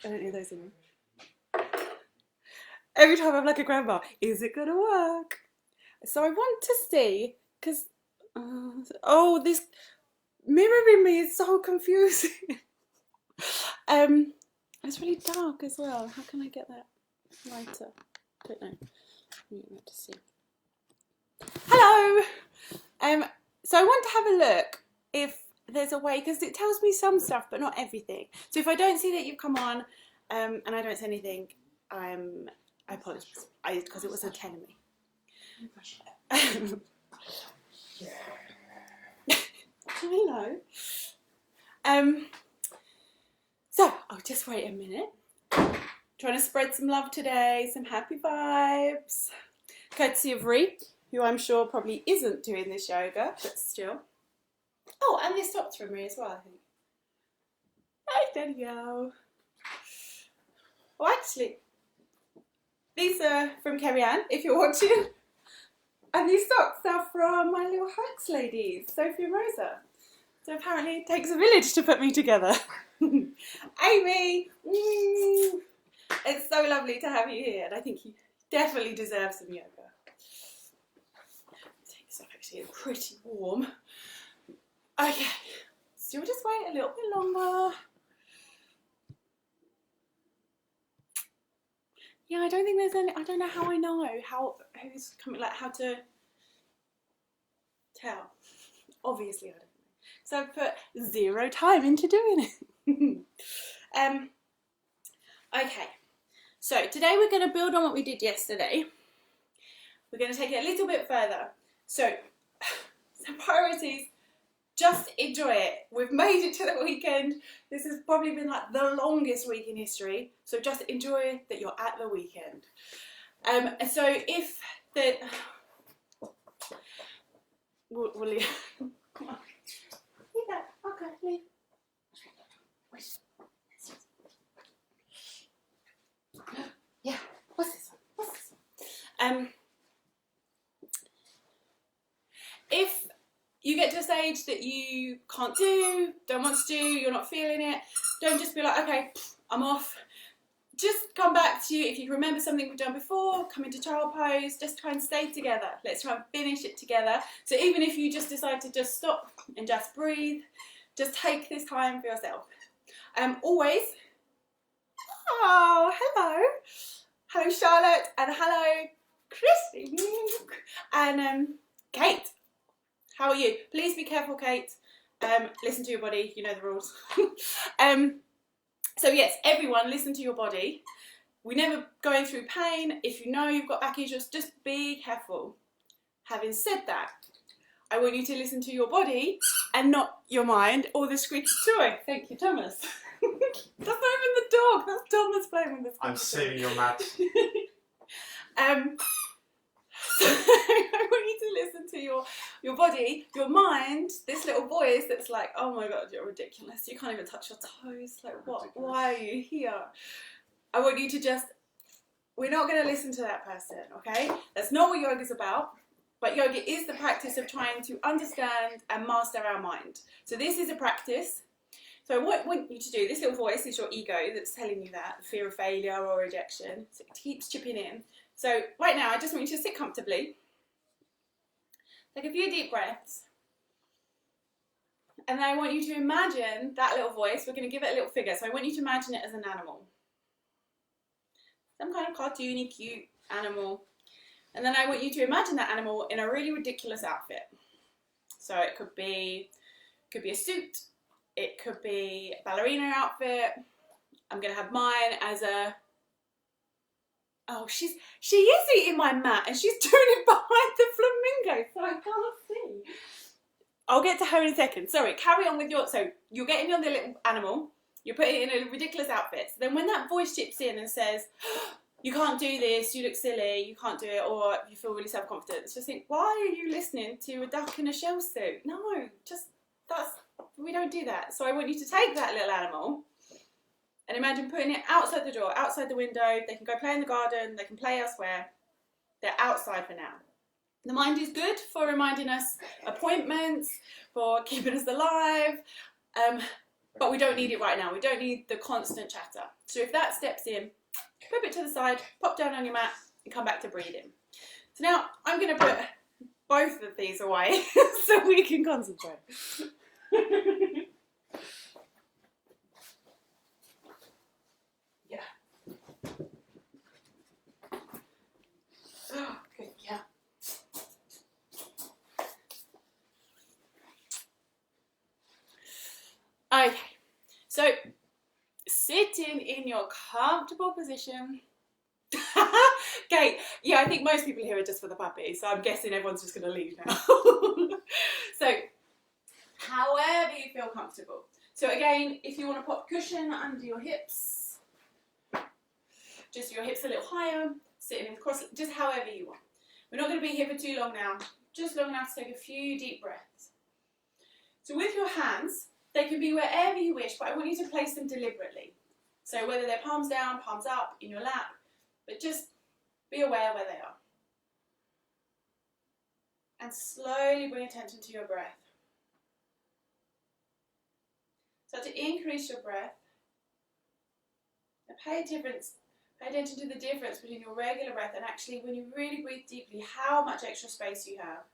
I don't need those anymore. Every time I'm like a grandma, is it gonna work? So I want to see, because, oh, this mirroring me is so confusing. It's really dark as well. How can I get that lighter? Don't know. You have to see. Hello. So I want to have a look if there's a way, because it tells me some stuff, but not everything. So if I don't see that you've come on, and I don't say anything, I apologise. Because it was a telling me. Hello. So I'll just wait a minute. Trying to spread some love today, some happy vibes. Courtesy of Ree, who I'm sure probably isn't doing this yoga, but still. Oh, and this top's from Ree as well, I think. Hey, there you go. Oh, actually, these are from Kerry Ann, if you're watching. And these socks are from my little hoax ladies, Sophie and Rosa. So apparently it takes a village to put me together. Amy, it's so lovely to have you here, and I think you definitely deserve some yoga. Take this off, actually, it's pretty warm. Okay, so we'll just wait a little bit longer. Yeah, I don't think there's any, I don't know how I know who's coming, like how to tell. Obviously I don't know. So I've put 0 time into doing it. Okay, so today we're going to build on what we did yesterday. We're going to take it a little bit further. So, some priorities, just enjoy it. We've made it to the weekend. This has probably been like the longest week in history. So just enjoy that you're at the weekend. And so if the... Will you... Come on. Leave that. Okay, leave. Yeah, what's this one? What's this one? If you get to a stage that you can't do, don't want to do, you're not feeling it, don't just be like, okay, I'm off. Just come back to you. If you remember something we've done before, come into child pose, just try and stay together. Let's try and finish it together. So even if you just decide to just stop and just breathe, just take this time for yourself. Always, oh, hello. Hello, Charlotte, and hello, Christy, and Kate. How are you? Please be careful, Kate. Listen to your body. You know the rules. So yes, everyone, listen to your body. We're never going through pain. If you know you've got back issues, just be careful. Having said that, I want you to listen to your body and not your mind or the squeaky toy. Thank you, Thomas. That's not even the dog. That's Thomas playing with the squeaky I'm saving your mat. So I want you to listen to your body, your mind, this little voice that's like, oh my God, you're ridiculous. You can't even touch your toes. Like, what? Why are you here? I want you to just, we're not going to listen to that person, okay? That's not what yoga's about. But yoga is the practice of trying to understand and master our mind. So this is a practice. So what I want you to do, this little voice is your ego that's telling you that, the fear of failure or rejection. So it keeps chipping in. So right now, I just want you to sit comfortably. Take a few deep breaths. And then I want you to imagine that little voice. We're going to give it a little figure. So I want you to imagine it as an animal. Some kind of cartoony, cute animal. And then I want you to imagine that animal in a really ridiculous outfit. So it could be a suit. It could be a ballerina outfit. I'm going to have mine as a... Oh, she is eating my mat and she's doing it behind the flamingo, so I can't see. I'll get to her in a second. Sorry, carry on with your... So you're getting on the little animal. You're putting it in a ridiculous outfit. So then when that voice chips in and says, you can't do this, you look silly, you can't do it, or you feel really self-confident, just think, why are you listening to a duck in a shell suit? No, we don't do that. So I want you to take that little animal and imagine putting it outside the door, outside the window. They can go play in the garden, they can play elsewhere. They're outside for now. The mind is good for reminding us appointments, for keeping us alive. but we don't need it right now. We don't need the constant chatter. So if that steps in, pop it to the side, pop down on your mat, and come back to breathing. So now I'm going to put both of these away so we can concentrate. Yeah. Oh, good, yeah. Okay, so sitting in your comfortable position. Okay, yeah, I think most people here are just for the puppy, so I'm guessing everyone's just going to leave now. So, however you feel comfortable. So again, if you want to pop cushion under your hips, just your hips a little higher, sitting in cross, just however you want. We're not going to be here for too long now, just long enough to take a few deep breaths. So with your hands, they can be wherever you wish, but I want you to place them deliberately. So whether they're palms down, palms up, in your lap, but just be aware where they are. And slowly bring attention to your breath. Start to increase your breath. And pay attention to the difference between your regular breath and actually when you really breathe deeply, how much extra space you have.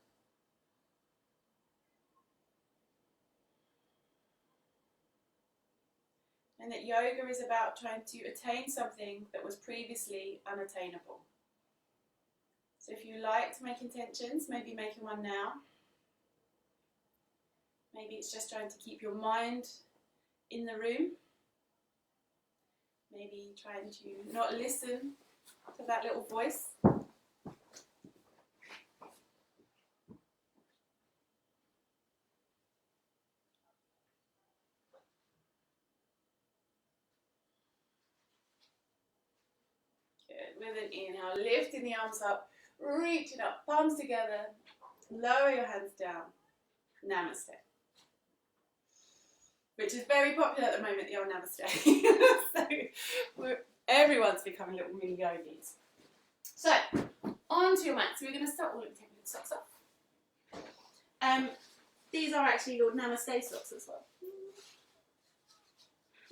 And that yoga is about trying to attain something that was previously unattainable. So if you like to make intentions, maybe making one now. Maybe it's just trying to keep your mind in the room. Maybe trying to not listen to that little voice. With an inhale, lifting the arms up, reaching up, palms together, lower your hands down, namaste. Which is very popular at the moment, the old namaste. So everyone's becoming little mini yogis. So, onto your mat. So we're going to start all of taking the socks off. These are actually your namaste socks as well.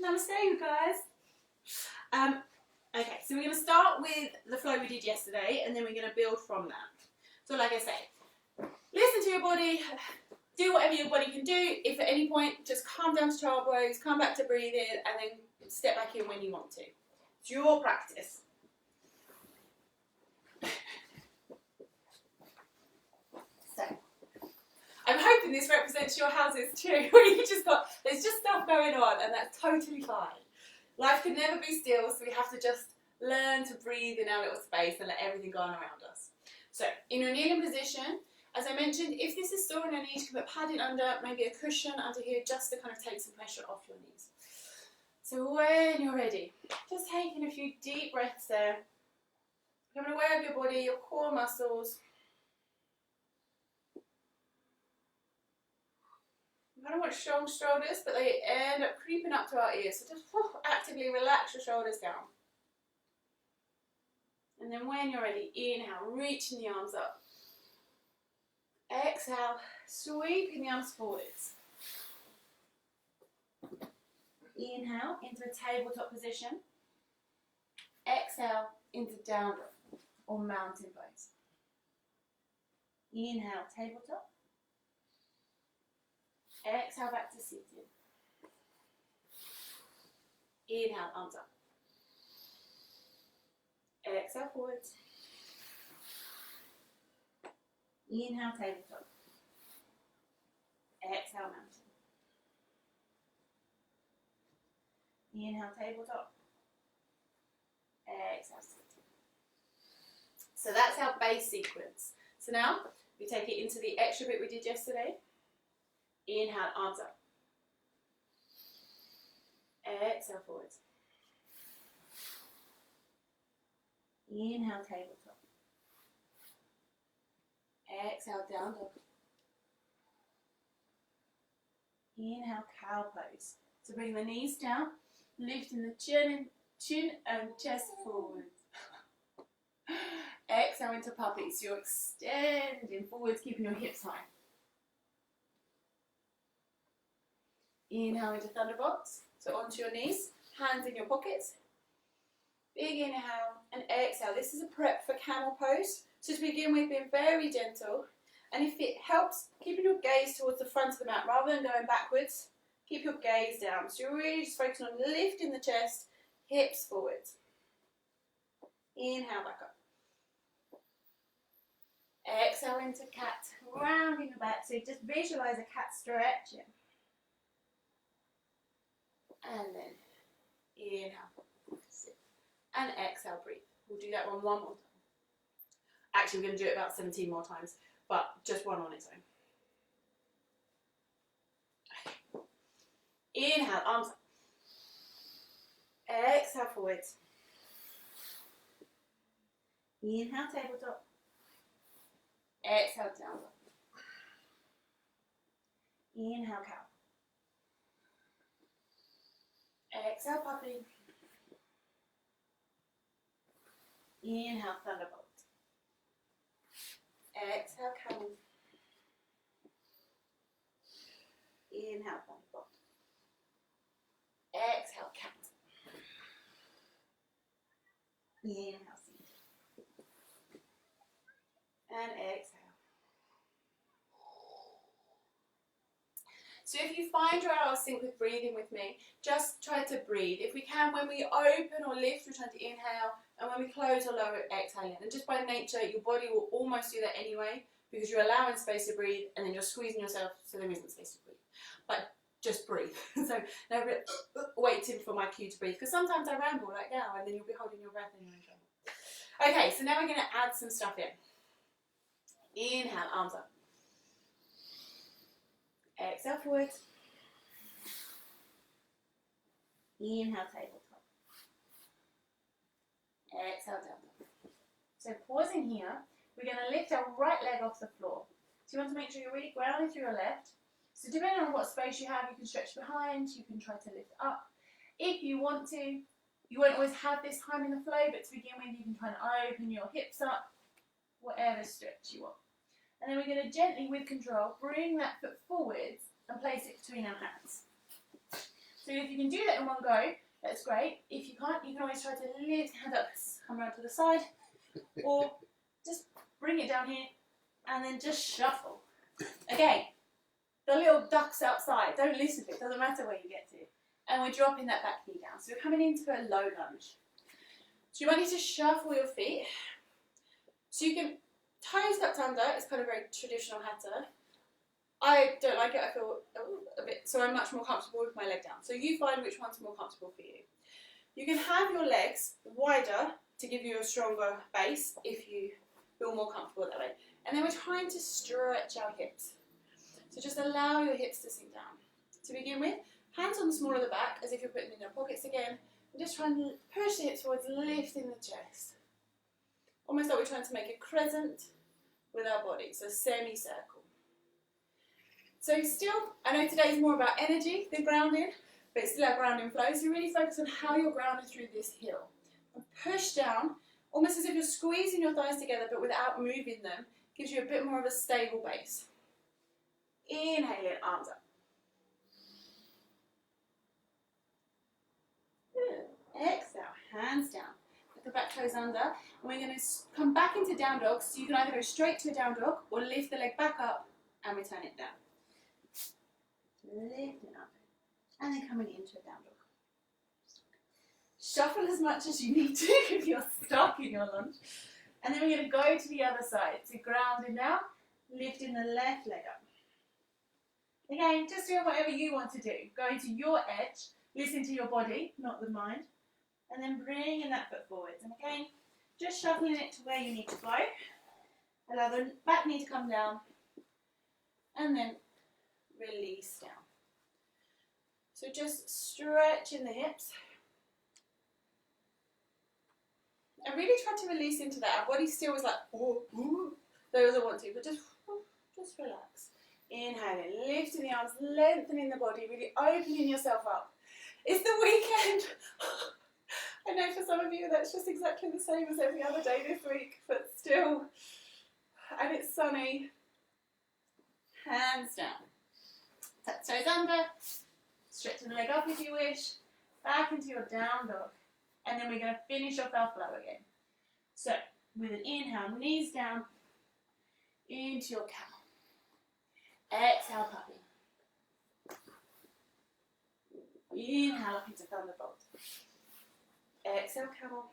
Namaste, you guys. Okay, so we're going to start with the flow we did yesterday, and then we're going to build from that. So like I say, listen to your body, do whatever your body can do. If at any point, just calm down to child pose, come back to breathing, and then step back in when you want to. It's your practice. So, I'm hoping this represents your houses too, where you just got, there's just stuff going on, and that's totally fine. Life can never be still, so we have to just learn to breathe in our little space and let everything go on around us. So, in your kneeling position, as I mentioned, if this is sore on your knees, you can put padding under, maybe a cushion under here, just to kind of take some pressure off your knees. So when you're ready, just taking a few deep breaths there, becoming aware of your body, your core muscles. I don't want strong shoulders, but they end up creeping up to our ears. So just actively relax your shoulders down. And then when you're ready, inhale, reaching the arms up. Exhale, sweeping the arms forwards. Inhale into a tabletop position. Exhale into down dog or mountain pose. Inhale, tabletop. Exhale back to sitting. Inhale, arms up. Exhale forwards. Inhale, tabletop. Exhale, mountain. Inhale, tabletop. Exhale, sitting. So that's our base sequence. So now we take it into the extra bit we did yesterday. Inhale, arms up. Exhale, forwards. Inhale, tabletop. Exhale, down dog. Inhale, cow pose. So bring the knees down, lifting the chin and chest forward. Exhale into puppy. So you're extending forwards, keeping your hips high. Inhale into thunderbolts. So onto your knees, hands in your pockets. Big inhale and exhale. This is a prep for camel pose. So to begin with, being very gentle. And if it helps, keeping your gaze towards the front of the mat rather than going backwards, keep your gaze down. So you're really just focusing on lifting the chest, hips forwards. Inhale back up. Exhale into cat, rounding the back. So just visualize a cat stretching. And then inhale, sit. And exhale, breathe. We'll do that one more time. Actually, we're going to do it about 17 more times, but just one on its own. Okay. Inhale, arms up. Exhale, forwards. Inhale, tabletop. Exhale, down dog. Inhale, cow. Exhale, puppy. Inhale, thunderbolt. Exhale, camel. Inhale, thunderbolt. Exhale, cat. Inhale, seat. And exhale. So if you find you're out of sync with breathing with me, just try to breathe. If we can, when we open or lift, we're trying to inhale, and when we close or lower, exhale. And just by nature, your body will almost do that anyway, because you're allowing space to breathe, and then you're squeezing yourself so there isn't space to breathe. But just breathe. So no waiting for my cue to breathe, because sometimes I ramble like now, and then you'll be holding your breath and you're in trouble. Okay, so now we're going to add some stuff in. Inhale, arms up. Exhale, forward. Inhale, tabletop. Exhale, down dog. So pausing here, we're going to lift our right leg off the floor. So you want to make sure you're really grounded through your left. So depending on what space you have, you can stretch behind, you can try to lift up. If you want to, you won't always have this time in the flow, but to begin with, you can try and open your hips up, whatever stretch you want. And then we're going to gently, with control, bring that foot forwards and place it between our hands. So if you can do that in one go, that's great. If you can't, you can always try to lift the hand up, come around to the side, or just bring it down here and then just shuffle. Again, the little ducks outside, don't listen to it, doesn't matter where you get to. And we're dropping that back knee down. So we're coming into a low lunge. So you might need to shuffle your feet. So you can toes tucked under, it's kind of very traditional hatha. I don't like it, I feel a bit, so I'm much more comfortable with my leg down. So you find which one's more comfortable for you. You can have your legs wider to give you a stronger base if you feel more comfortable that way. And then we're trying to stretch our hips. So just allow your hips to sink down. To begin with, hands on the small of the back as if you're putting them in your pockets again. And just try and push the hips towards lifting the chest. Almost like we're trying to make a crescent with our body, so semicircle. So still, I know today is more about energy than grounding, but it's still our grounding flow, so really focus on how you're grounded through this hill. And push down, almost as if you're squeezing your thighs together, but without moving them, gives you a bit more of a stable base. Inhale in, arms up. Good. Exhale, hands down. Put the back toes under, and we're going to come back into down dog, so you can either go straight to a down dog or lift the leg back up and return it down. Lift it up, and then coming into a down dog. Shuffle as much as you need to if you're stuck in your lunge. And then we're going to go to the other side. So grounding now, lifting the left leg up. Again, just doing whatever you want to do. Going to your edge, listen to your body, not the mind. And then bringing that foot forwards. And again, just shuffling it to where you need to go. Allow the back knee to come down. And then release down. So just stretching the hips. And really try to release into that. Our body still is like, oh, ooh, those I want to, but just relax. Inhaling, lifting the arms, lengthening the body, really opening yourself up. It's the weekend. I know for some of you that's just exactly the same as every other day this week, but still, and it's sunny. Hands down. Tuck toes under, Stretching the leg up if you wish. Back into your down dog. And then we're going to finish off our flow again. So, with an inhale, knees down, into your camel. Exhale, puppy. Inhale up into thunderbolt. Exhale, camel.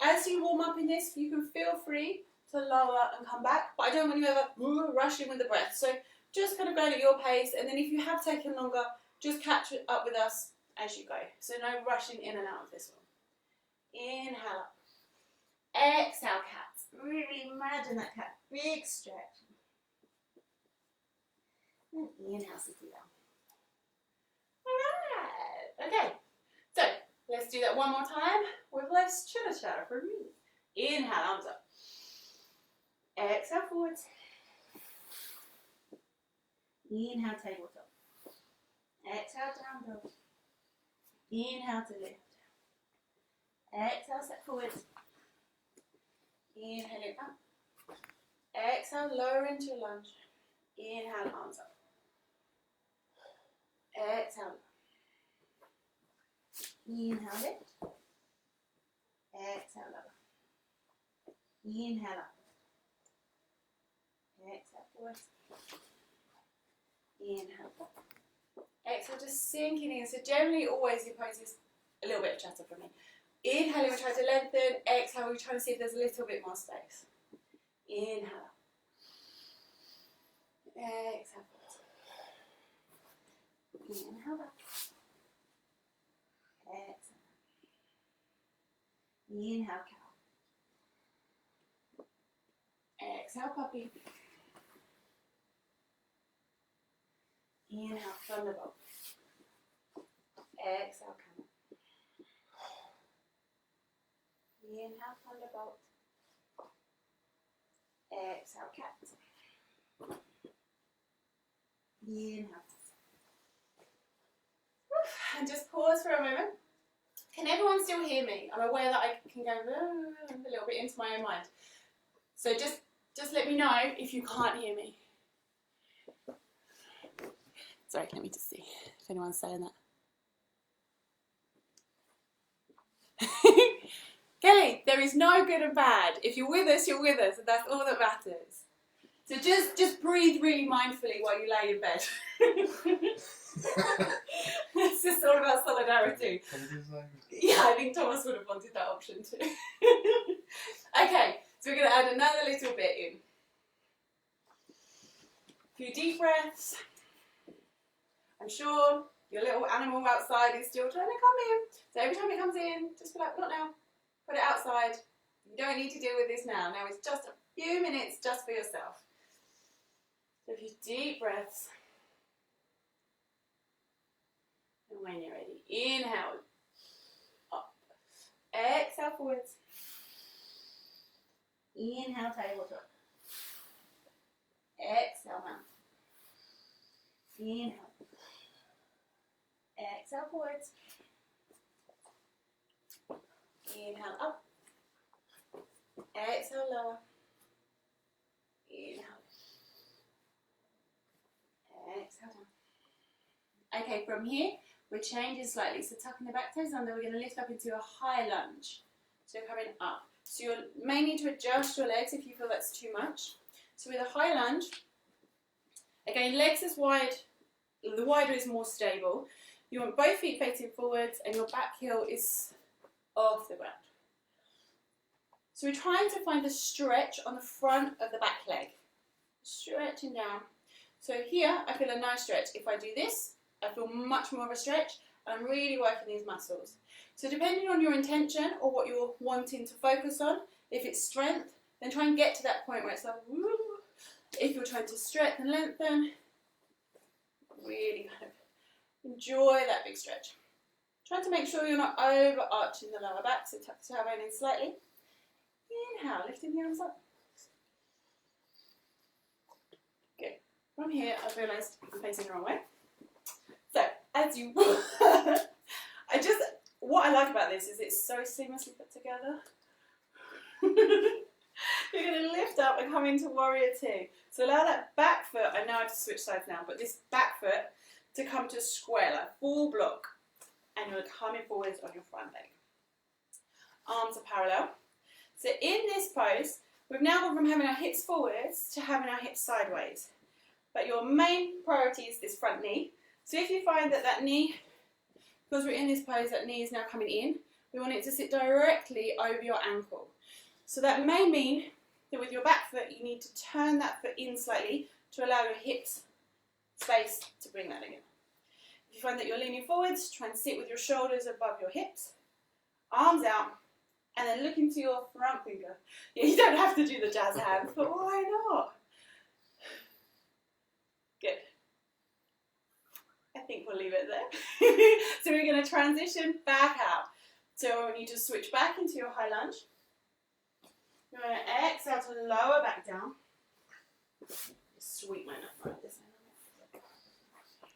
As you warm up in this, you can feel free to lower and come back, but I don't want you ever rush in with the breath. So just kind of going at your pace, and then if you have taken longer, just catch up with us as you go. So no rushing in and out of this one. Inhale up. Exhale, cat. Really imagine that cat. Big stretch. And inhale, sitting down. Alright. Okay. So let's do that one more time with less chitter chatter for me. Inhale, arms up. Exhale, forwards. Inhale, tabletop. Exhale, down dog. Inhale to lift. Exhale, step forwards. Inhale up. Exhale, lower into your lunge. Inhale, arms up. Exhale. Inhale, lift. Exhale, lower. Inhale up. Exhale, forwards. Inhale up. Exhale, just sinking in. So generally always your pose is a little bit of chatter for me. Inhale, we try to lengthen. Exhale, we try to see if there's a little bit more space. Inhale up. Exhale, forwards. Inhale up. Exhale. Inhale, cow. Exhale, puppy. Inhale, thunderbolt. Exhale, camel. Inhale, thunderbolt. Exhale, cat. Inhale. And just pause for a moment. Can everyone still hear me? I'm aware that I can go a little bit into my own mind. So just let me know if you can't hear me. Sorry, let me just see if anyone's saying that. Kelly, there is no good and bad. If you're with us, you're with us, and that's all that matters. So just breathe really mindfully while you lay in bed. It's just all about solidarity. Yeah, I think Thomas would have wanted that option too. Okay, so we're going to add another little bit in. A few deep breaths. I'm sure your little animal outside is still trying to come in. So every time it comes in, just be like, not now. Put it outside. You don't need to deal with this now. Now it's just a few minutes just for yourself. So a few deep breaths. And when you're ready, inhale. Up. Exhale forwards. Inhale, tabletop. Exhale, mount. Inhale. Exhale forwards. Inhale up. Exhale lower. Inhale. Exhale down. Okay, from here we're changing slightly. So tucking the back toes under, we're going to lift up into a high lunge. So you're coming up. So you may need to adjust your legs if you feel that's too much. So with a high lunge, again, legs as wide, the wider is more stable. You want both feet facing forwards and your back heel is off the ground. So we're trying to find a stretch on the front of the back leg. Stretching down. So here I feel a nice stretch. If I do this, I feel much more of a stretch. I'm really working these muscles. So depending on your intention or what you're wanting to focus on, if it's strength, then try and get to that point where it's like, woo. If you're trying to stretch and lengthen, really kind of enjoy that big stretch. Try to make sure you're not over-arching the lower back, so tuck the tailbone in slightly. Inhale, lifting the arms up. Good. From here, I've realised I'm facing the wrong way. So, as you... what I like about this is it's so seamlessly put together. You're going to lift up and come into warrior two. So allow that back foot, I know I have to switch sides now, but this back foot to come to a square, like full block, and you're coming forwards on your front leg. Arms are parallel. So in this pose, we've now gone from having our hips forwards to having our hips sideways. But your main priority is this front knee. So if you find that that knee, because we're in this pose, that knee is now coming in, we want it to sit directly over your ankle. So that may mean that with your back foot, you need to turn that foot in slightly to allow your hips space to bring that in. If you find that you're leaning forwards, try and sit with your shoulders above your hips, arms out, and then look into your front finger. Yeah, you don't have to do the jazz hands, but why not? Good. I think we'll leave it there. So we're going to transition back out. So I want you to switch back into your high lunge. You're going to exhale to lower back down. Sweep my nut right this way.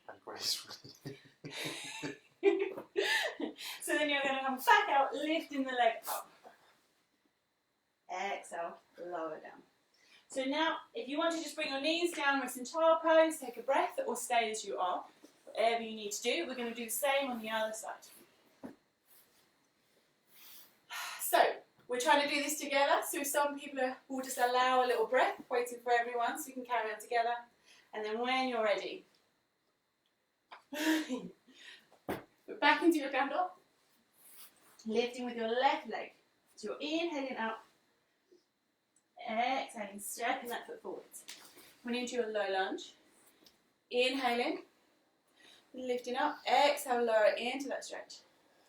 And gracefully. So then you're going to come back out, lifting the leg up. Exhale, lower down. So now, if you want to just bring your knees down, rest in child pose, take a breath, or stay as you are. Whatever you need to do, we're going to do the same on the other side. So, we're trying to do this together, so some people will just allow a little breath, waiting for everyone, so we can carry on together. And then when you're ready, we're back into your down dog, lifting with your left leg. So you're inhaling out, exhaling, stepping that foot forwards. Coming into your low lunge, inhaling, lifting up, exhale, lower into that stretch.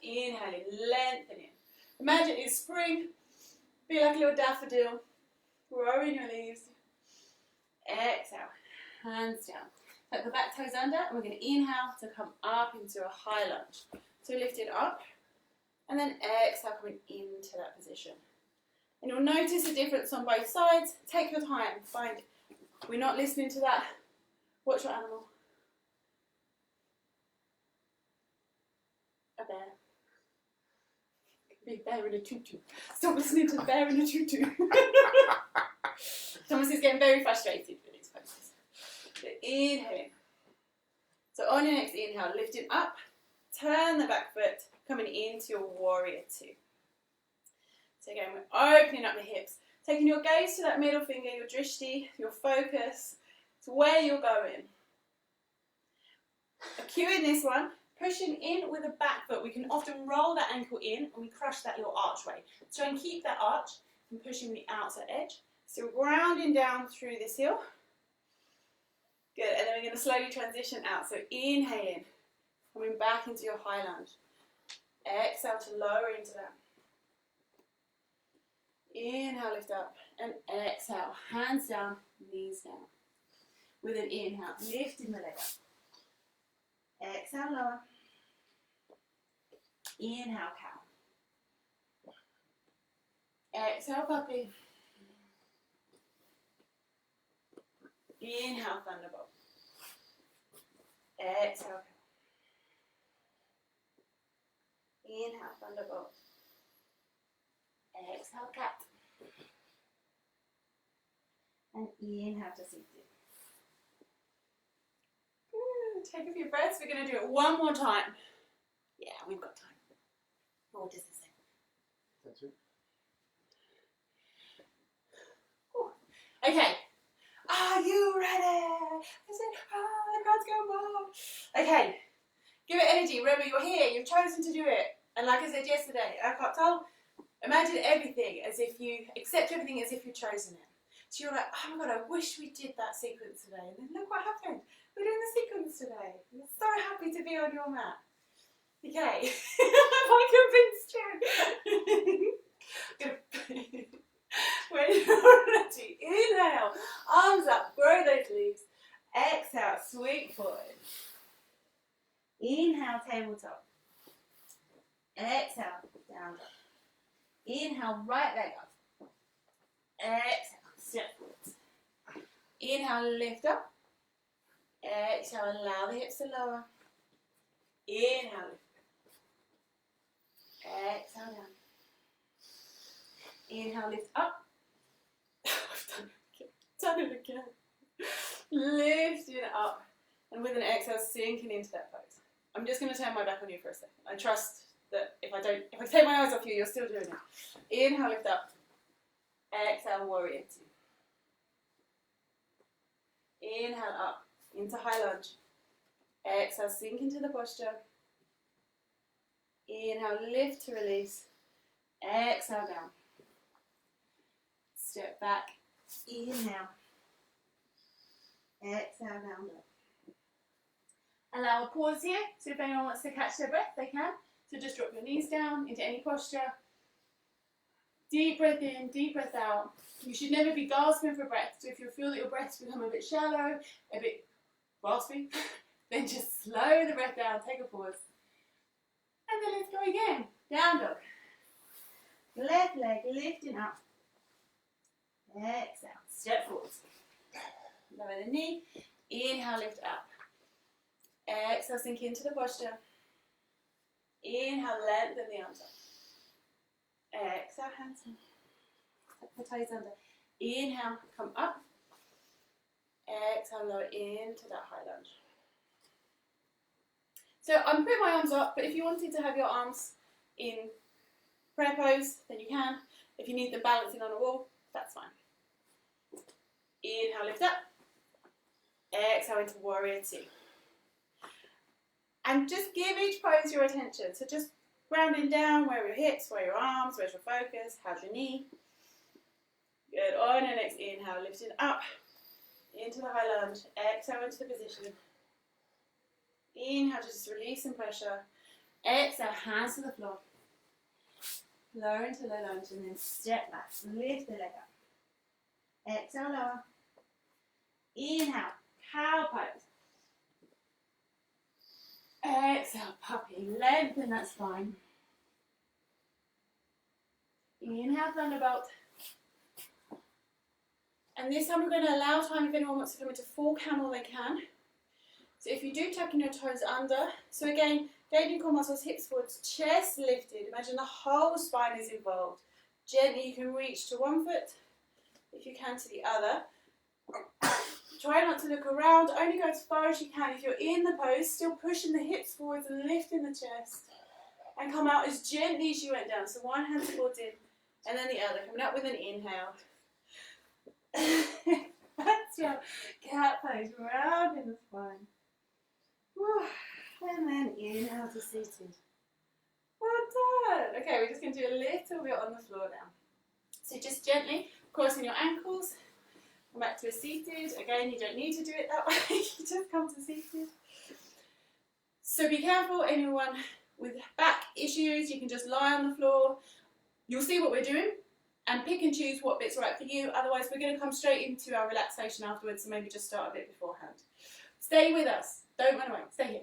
Inhaling, lengthening. Imagine it's spring, be like a little daffodil, growing your leaves. Exhale, hands down. Tuck the back toes under, and we're going to inhale to come up into a high lunge. So lift it up, and then exhale, coming into that position. And you'll notice a difference on both sides. Take your time, find it. We're not listening to that. Watch your animal. A bear. Big bear in a tutu. Stop listening to the bear in a tutu. Thomas is getting very frustrated with these poses. So inhaling. So on your next inhale, lifting up, turn the back foot, coming into your warrior two. So again, we're opening up the hips, taking your gaze to that middle finger, your drishti, your focus, to where you're going. A cue in this one. Pushing in with the back foot, we can often roll that ankle in and we crush that little archway. So try and keep that arch and pushing the outside edge. So grounding down through this heel. Good, and then we're going to slowly transition out. So inhaling, coming back into your high lunge. Exhale to lower into that. Inhale, lift up, and exhale, hands down, knees down. With an inhale, lifting the leg up. Exhale, lower. Inhale, cow. Exhale, puppy. Inhale, thunderbolt. Exhale, cow. Inhale, thunderbolt. Exhale, cat. And inhale to seated. Take a few breaths. We're going to do it one more time. Yeah, we've got time. Or just a second. That's it. Okay. Are you ready? I said, the crowd's going wild. Okay. Give it energy. Remember, you're here. You've chosen to do it. And like I said yesterday, I got told, imagine everything as if you, accept everything as if you've chosen it. So you're like, oh my God, I wish we did that sequence today. And then look what happened. We're doing the sequence today. I'm so happy to be on your mat. Okay. Have I convinced you? When you're ready, inhale, arms up, grow those leaves. Exhale, sweep forward. Inhale, tabletop. Exhale, down dog. Inhale, right leg up. Exhale, step forwards. Inhale, lift up. Exhale, allow the hips to lower. Inhale, lift. Exhale, down. Inhale, lift up. I've done it again. Lift it up. And with an exhale, sinking into that pose. I'm just going to turn my back on you for a second. I trust that if I take my eyes off you, you're still doing it. Inhale, lift up. Exhale, warrior two. Inhale up into high lunge. Exhale, sink into the posture. Inhale, lift to release. Exhale down. Step back. Inhale. Exhale down. Allow a pause here. So if anyone wants to catch their breath, they can. So just drop your knees down into any posture. Deep breath in, deep breath out. You should never be gasping for breath. So if you feel that your breath's become a bit shallow, a bit raspy, then just slow the breath down, take a pause. And then let's go again. Down dog. Left leg lifting up. Exhale. Step forward. Lower the knee. Inhale, lift up. Exhale, sink into the posture. Inhale, lengthen the arms up. Exhale, hands in. Tuck the toes under. Inhale, come up. Exhale, lower into that high lunge. So I'm putting my arms up, but if you wanted to have your arms in prayer pose, then you can. If you need them balancing on a wall, that's fine. Inhale, lift up. Exhale into warrior two. And just give each pose your attention. So just grounding down, where are your hips, where are your arms, where's your focus, how's your knee? Good. On your next inhale, lifting up into the high lunge. Exhale into the position. Inhale, just releasing pressure. Exhale, hands to the floor. Lower into low lunge and then step back. Lift the leg up. Exhale, lower. Inhale, cow pose. Exhale, puppy. Lengthen that spine. Inhale, thunderbolt. And this time we're going to allow time if anyone wants to come into full camel, they can. So if you do tucking your toes under, so again, engaging core muscles, hips forwards, chest lifted. Imagine the whole spine is involved. Gently you can reach to one foot, if you can to the other. Try not to look around, only go as far as you can. If you're in the pose, still pushing the hips forwards and lifting the chest. And come out as gently as you went down. So one hand supports in, and then the other. Coming up with an inhale. That's your cat pose, round in the spine. And then inhale to seated. Well done. Okay, we're just going to do a little bit on the floor now. So just gently crossing your ankles. Come back to a seated. Again, you don't need to do it that way. You just come to seated. So be careful, anyone with back issues, you can just lie on the floor. You'll see what we're doing and pick and choose what bit's right for you. Otherwise, we're going to come straight into our relaxation afterwards, so maybe just start a bit beforehand. Stay with us. Don't run away. Stay here.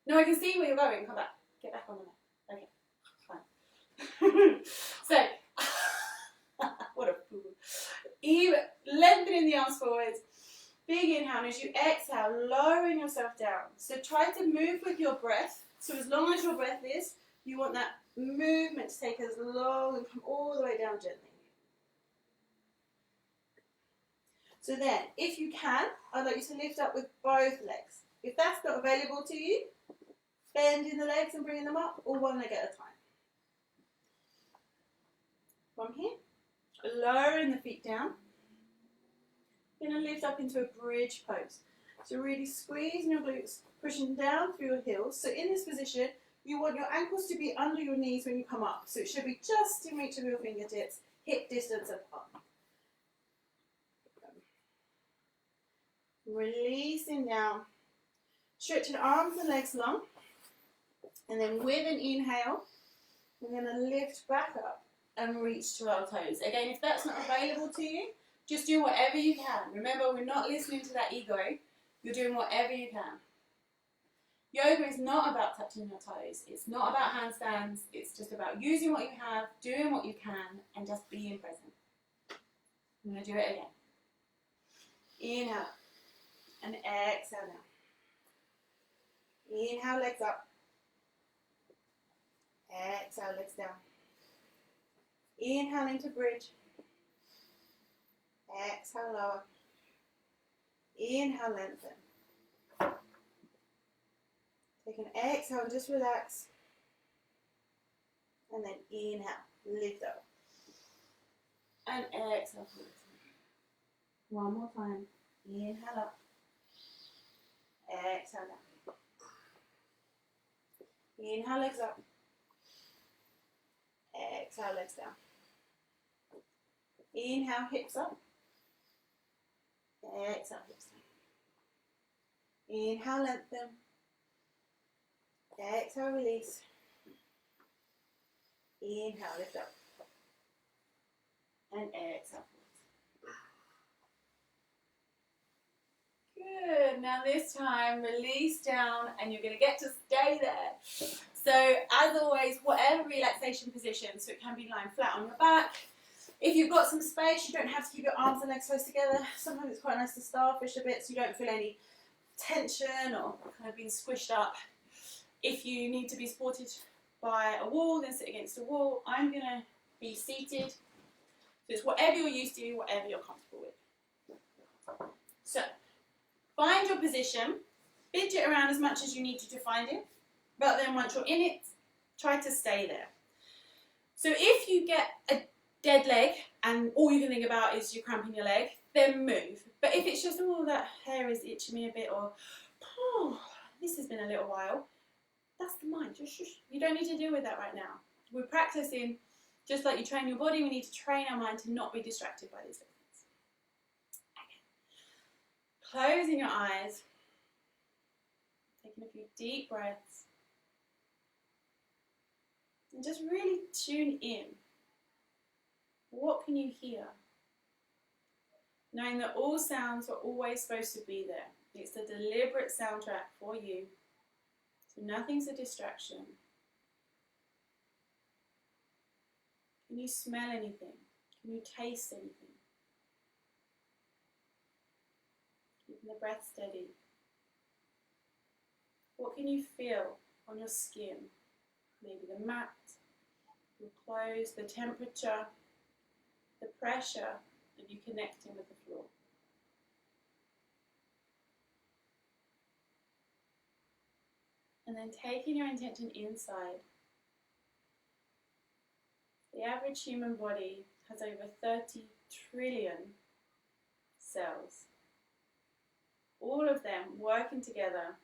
No, I can see where you're going. Come back. Get back on the mat. Okay, fine. So, what a fool. Lengthening the arms forwards. Big inhale, and as you exhale, lowering yourself down. So try to move with your breath. So as long as your breath is, you want that movement to take as long and come all the way down gently. So then, if you can, I'd like you to lift up with both legs. If that's not available to you, bending the legs and bringing them up, or one leg at a time. From here, lowering the feet down. You're going to lift up into a bridge pose. So really squeezing your glutes, pushing down through your heels. So in this position, you want your ankles to be under your knees when you come up. So it should be just in reach of your fingertips, hip distance apart. Releasing down. Stretching arms and legs long. And then with an inhale, we're going to lift back up and reach to our toes. Again, if that's not available to you, just do whatever you can. Remember, we're not listening to that ego. You're doing whatever you can. Yoga is not about touching your toes. It's not about handstands. It's just about using what you have, doing what you can, and just being present. I'm going to do it again. Inhale and exhale down. Inhale, legs up. Exhale, legs down. Inhale into bridge. Exhale, lower. Inhale, lengthen. Take an exhale, just relax. And then inhale, lift up. And exhale. One more time. Inhale up. Exhale down. Inhale, legs up. Exhale, legs down. Inhale, hips up. Exhale, hips down. Inhale, lengthen. Exhale, release. Inhale, lift up. And exhale. Good. Now this time, release down, and you're going to get to stay there. So as always, whatever relaxation position, so it can be lying flat on your back. If you've got some space, you don't have to keep your arms and legs close together. Sometimes it's quite nice to starfish a bit so you don't feel any tension or kind of being squished up. If you need to be supported by a wall, then sit against a wall. I'm going to be seated. So it's whatever you're used to, whatever you're comfortable with. So find your position, fidget around as much as you need to find it, but then once you're in it, try to stay there. So if you get a dead leg and all you can think about is you're cramping your leg, then move. But if it's just, oh, that hair is itching me a bit, or, oh, this has been a little while, that's the mind. You don't need to deal with that right now. We're practicing, just like you train your body, we need to train our mind to not be distracted by these things. Okay. Closing your eyes, taking a few deep breaths, and just really tune in. What can you hear? Knowing that all sounds are always supposed to be there. It's a deliberate soundtrack for you. So nothing's a distraction. Can you smell anything? Can you taste anything? Keeping the breath steady. What can you feel on your skin? Maybe the mat, your clothes, the temperature, the pressure of you connecting with the floor. And then taking your intention inside. The average human body has over 30 trillion cells. All of them working together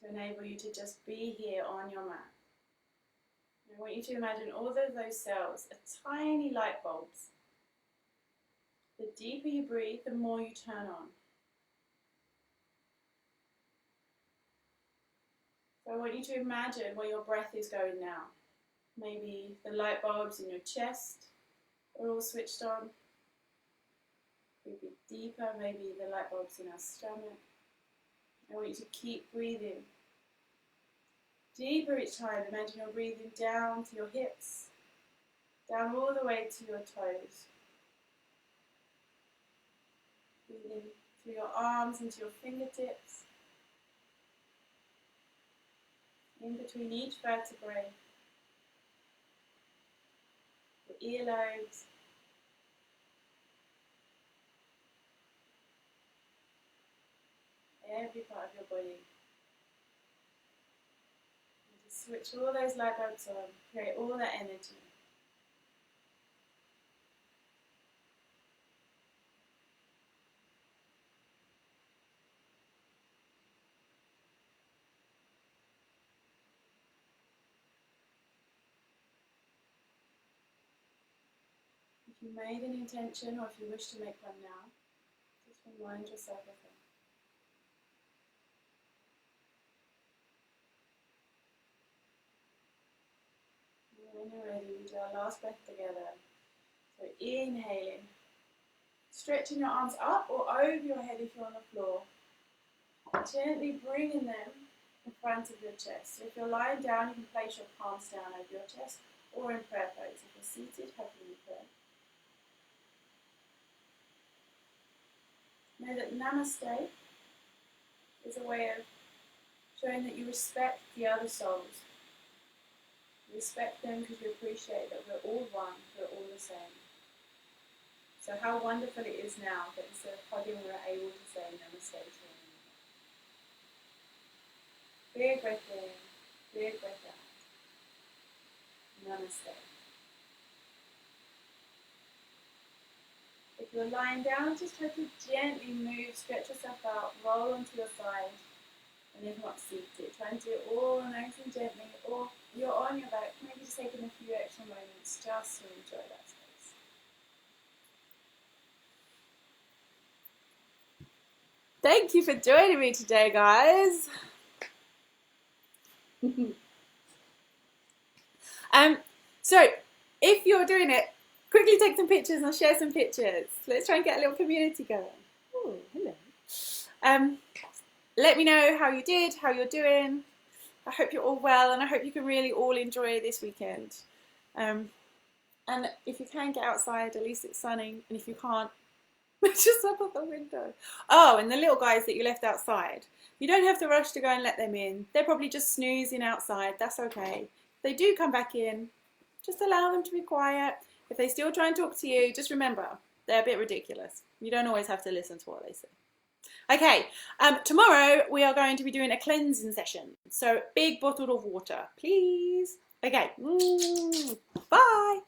to enable you to just be here on your mat. I want you to imagine all of those cells are tiny light bulbs. The deeper you breathe, the more you turn on. So I want you to imagine where your breath is going now. Maybe the light bulbs in your chest are all switched on. Maybe deeper, maybe the light bulbs in our stomach. I want you to keep breathing. Deeper each time. Imagine you're breathing down to your hips, down all the way to your toes. Breathing through your arms into your fingertips. In between each vertebrae. Your earlobes. Every part of your body. And just switch all those light bulbs on, create all that energy. If you made an intention or if you wish to make one now, just remind yourself of it. When you're ready, we do our last breath together. So inhaling, stretching your arms up or over your head if you're on the floor. Gently bringing them in front of your chest. So if you're lying down, you can place your palms down over your chest or in prayer pose. If you're seated, happily prayer. Know that Namaste is a way of showing that you respect the other souls. You respect them because you appreciate that we're all one, we're all the same. So how wonderful it is now that instead of hugging, we're able to say Namaste to one another. Big breath in, big breath out. Namaste. If you're lying down, just try to gently move, stretch yourself out, roll onto your side. And if not seated, try and do it all nice and gently. Or you're on your back, maybe just taking a few extra moments just to enjoy that space. Thank you for joining me today, guys. So if you're doing it, quickly take some pictures and share some pictures. Let's try and get a little community going. Oh, hello. Let me know how you did, how you're doing. I hope you're all well, and I hope you can really all enjoy this weekend. And if you can get outside, at least it's sunny. And if you can't, just look out the window. Oh, and the little guys that you left outside, you don't have to rush to go and let them in. They're probably just snoozing outside. That's okay. If they do come back in, just allow them to be quiet. If they still try and talk to you, just remember, they're a bit ridiculous. You don't always have to listen to what they say. Okay, tomorrow we are going to be doing a cleansing session. So big bottle of water, please. Okay, bye.